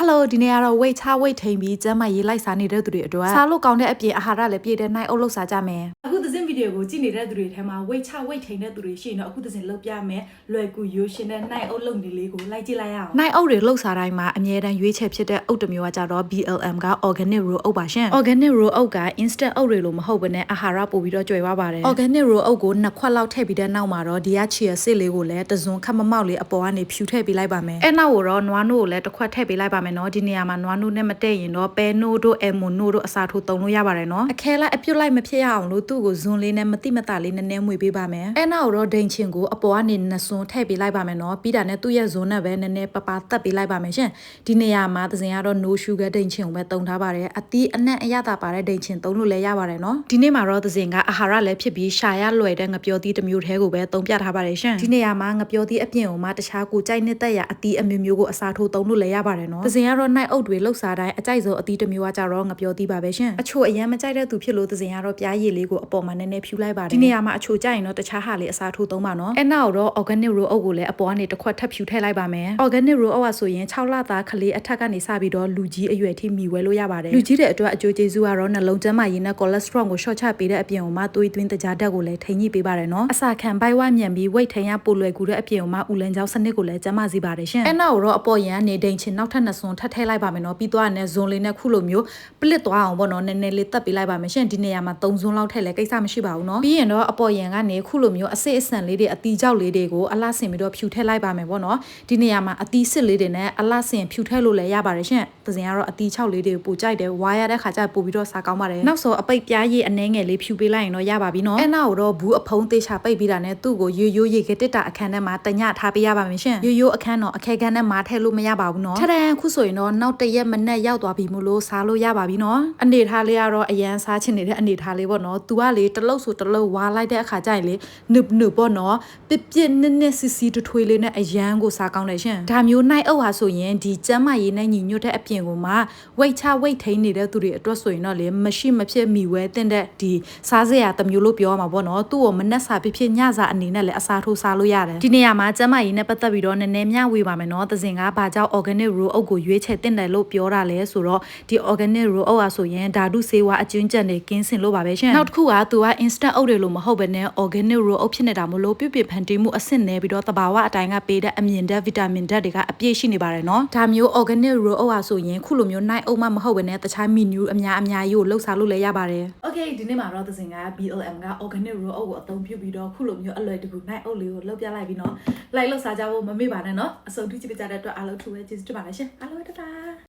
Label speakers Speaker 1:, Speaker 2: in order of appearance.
Speaker 1: Hello ဒီနေ့ကတော့ weight ချ weight ထိန်ပြီးကျန်းမာရေးလိုက်စားနေတဲ့သူတွေအတွက်စားလို့ကောင်းတဲ့အပြင်အာဟာရလည်းပြည့်တဲ့နိုင်အုပ်လောက်စားကြမယ်အခုသင်းဗီဒီယိုကိုကြည့်နေတဲ့သူတွေထဲမှာ weight ချ weight ထိန်တဲ့သူတွေရှိရင်တော့အခုသင်းလောက်ပြမယ်လွယ်ကူရိုးရှင်းတဲ့နိုင်အုပ်လုပ်နေလေးကိုလိုက်ကြည့်လိုက်ရအောင်နိုင်အုပ်တွေလှုပ်စားတိုင်းမှာအမြဲတမ်းရွေးချယ်ဖြစ်တဲ့အုပ်တစ်မျိုးကကြတော့ BLM က organic raw အုပ်ပါရှင် organic raw အုပ်က instant အုပ်တွေလို့မဟုတ်ဘဲနဲ့အာဟာရပို့ပြီးတော့ကြွယ်ဝပါတယ် organic raw အုပ်ကိုနှစ်ခွက်လောက်ထည့်ပြီးတဲ့နောက်မှာတော့ဒီက chia seed လေးကိုလည်းတစွန်းခက်မမောက်လေးအပေါ်ကနေဖြူထည့်ပေးလိုက်ပါမယ်အဲ့နောက်ကိုတော့နွားနို့ကိုလည်းတစ်ခွက်ထည့်ပေးလိုက်ပါမယ်နော်ဒီနေရာမှာနွားနို့နဲ့မတည့်ရင်တော့ပဲနို့တို့အယ်မွန်နို့တို့အစာထိုးသုံးလို့ရပါတယ်နော်အခဲလိုက်အပြုတ်လိုက်မဖြစ်ရအောင်လို့သူ့ကိုဇွန်လေးနဲ့မတိမတာလေးနည်းနည်းမွေပေးပါမယ်အဲ့နောက်တော့ဒိန်ချင်ကိုအပေါ်ကနေနှစ်စွန်းထည့်ပေးလိုက်ပါမယ်နော်ပြီးတာနဲ့သူ့ရဲ့ဇွန်နဲ့ပဲနည်းနည်းပပတက်ပေးလိုက်ပါမယ်ရှင်ဒီနေရာမှာသစင်ကတော့ no sugar ဒိန်ချင်ကိုပဲတုံထားပါတယ်အသီးအနှံ့အရသာပါတဲ့ဒိန်ချင်သုံးလို့လည်းရပါတယ်နော်ဒီနေ့မှာတော့သစင်ကအာဟာရလည်းဖြစ်ပြီးရှာရလွယ်တဲ့ငပြောသီးတစ်မျိုးထဲကိုပဲတုံပြထားပါတယ်ရှင်ဒီနေရာမှာငပြောသီးအပြင်ကိုမှတခြားကိုကြိုက်နေတဲ့ရအသီးအမျိုးမျိုးကိုအစာထိုးသုံးလို့လည်းရပါတယ်နော်သစင်ကတော့နိုင်အုပ်တွေလှုပ်စားတိုင်းအကြိုက်ဆုံးအသီးတစ်မျိုးကကြတော့ငပြောသီးပါပဲရှင်အချိုအရန်မကြိုက်တဲ့သူဖြစ်လို့သစင်ကတော့ပြားရည်လေးကိုအပေါ်မှာနည်းနည်းဖြူလိုက်ပါတယ်ဒီနေရာမှာအချိုကြိုက်ရင်တော့တခြားဟာလေးအစားထိုးသုံးပါနော်အဲ့နောက်တော့ organic raw အုပ်ကိုလည်းအပေါ်ကနေတစ်ခွက်ထပ်ဖြူထည့်လိုက်ပါမယ် organic raw အုပ်ကဆိုရင်6လသားကလေးအထက်ကနေစပြီးတော့လူကြီးအရွယ်ထိမိဝဲလို့ရပါတယ်လူကြီးတဲ့အတွက်အကျိုးကျေးဇူးကတော့နှလုံးကျန်းမာရေးနဲ့ cholesterol ကို short ချပေးတဲ့အပြင်ကိုမှသွေးသွင်းတကြားဓာတ်ကိုလည်းထိန်းညှိပေးပါတယ်နော်အစာခံဘိုက်ဝမြန်ပြီး weight ထိန်းရပိုလွယ်ကူတဲ့အပြင်ကိုမှဥလန်ကြောင်းစနစ်ကိုလည်းကျန်းမာစေပါတယ်ရှင်အဲ့နောက်တော့အပေါ်ရန်နေဒိန်ချင်နောက်ထပ်နှစ်စွန်းထပ်ထည့်လိုက်ပါမယ်နော်ပြီးသွားတဲ့ဇွန်လေးနဲ့ခုလိုမျိုးပလစ်သွားအောင်ပေါ့နော်နည်းနည်းလေးတက်ပေးလိုက်ပါမယ်ရှင်ဒီနေရာမှာ3ဇွန်းလောက်ထည့်လဲကိစ္စမရှိပါဘူးနော်ပြီးရင်တော့အပေါ်ရန်ကနေခုလိုမျိုးအစစ်အဆန်လေးတွေအတီကြောက်လေးတွေကိုအလှဆင်ပြီးတော့ဖြူထည့်လိုက်ပါမယ်ပေါ့နော်ဒီနေရာမှာအတီစစ်လေးတွေနဲ့အလှဆင်ဖြူထည့်လို့လည်းရပါတယ်ရှင်သစင်ကတော့အတီ6လေးတွေကိုပိုကြိုက်တယ်ဝါရတဲ့ခါကျပို့ပြီးတော့စားကောင်းပါတယ်နောက်ဆိုအပိတ်ပြားရည်အနှဲငယ်လေးဖြူပေးလိုက်ရင်တော့ရပါပြီနော်အဲ့နောက်တော့ဘူးအဖုံးသေးချပိတ်ပြီးတာနဲ့သူ့ကိုရိုးရိုးရေခဲတစ်တာအခန်းထဲမှာတညထားပေးရပါမယ်ရှင်ရိုးရိုးအခန်းတော့အခဲခန်းထဲမှာထည့်လို့မရပါဘူးနော်ထထန်ခုဆိုရင်တော့နောက်တရက်မနဲ့ရောက်သွားပြီမို့လို့စားလို့ရပါပြီနော်အနေထားလေးကတော့အရန်စားချင်နေတဲ့အနေထားလေးပေါ့နော်သူကလေတလုတ်ဆိုတလုတ်ဝါလိုက်တဲ့အခါကျရင်လေနုပ်ပေါ့နော်ပြပြနစ်နစ်စီစီထွေးလေးနဲ့အရန်ကိုစားကောင်းတယ်ရှင်ဒါမျိုးနိုင်အုပ်ဟာဆိုရင်ဒီကျန်းမာရေးနဲ့ညီညွတ်တဲ့အပြင်ကိုမှ weight ချ weight ထိန်းနေတဲ့သူတွေအတွက်ဆိုရင်တော့လေမရှိမဖြစ်မိဝဲတင်တဲ့ဒီစားစရာတစ်မျိုးလို့ပြောရမှာပေါ့နော်သူ့ကိုမနှက်စာဖြစ်ဖြစ်ညစာအနေနဲ့လည်းအစားထိုးစားလို့ရတယ်ဒီနေရာမှာကျန်းမာရေးနဲ့ပတ်သက်ပြီးတော့နည်းနည်းမျှဝေပါမယ်နော်သစင်ကဘာကြောင့် organic raw အုပ်ကိုရွေးချယ်တင်တယ်လို့ပြောတာလဲဆိုတော့ဒီ organic raw အုပ်ဟာဆိုရင်ဓာတုဆေးဝါးအကျွင်းကျန်တွေကင်းစင်လို့ပါပဲရှင်နောက်တစ်ခုကသူက instant အုပ်တွေလို့မဟုတ်ဘဲနဲ့ organic raw အုပ်ဖြစ်နေတာမလို့ပြပြဖန်တီးမှုအဆင့်နဲ့ပြီးတော့တဘာဝအတိုင်းကပေးတဲ့အမြင့်တဲ့ vitamin ဓာတ်တွေကအပြည့်ရှိနေပါတယ်နော်ဒါမျိုး organic raw အုပ်ဟာဆိုရင်ခုလိုမျိုးနိုင်အုပ်မှမဟုတ်ဘဲနဲ့တခြား menu အများကြီးကိုလှုပ်ရှားလို့လည်းရပါတယ် Okay ဒီနေ့မှာတော့သစင်က BLM က organic raw အုပ်ကိုအသုံးပြုပြီးတော့ခုလိုမျိုးအလွယ်တကူနိုင်အုပ်လေးကိုလှုပ်ပြလိုက်ပြီးနော်လိုက်လှုပ်ရှားကြဖို့မမေ့ပါနဲ့နော်အစုံထိကြည့်ကြတဲ့အတွက်အားလုံးထူပဲကျေးဇူးတင်ပါတယ်ရှင်အားလုံးတတာ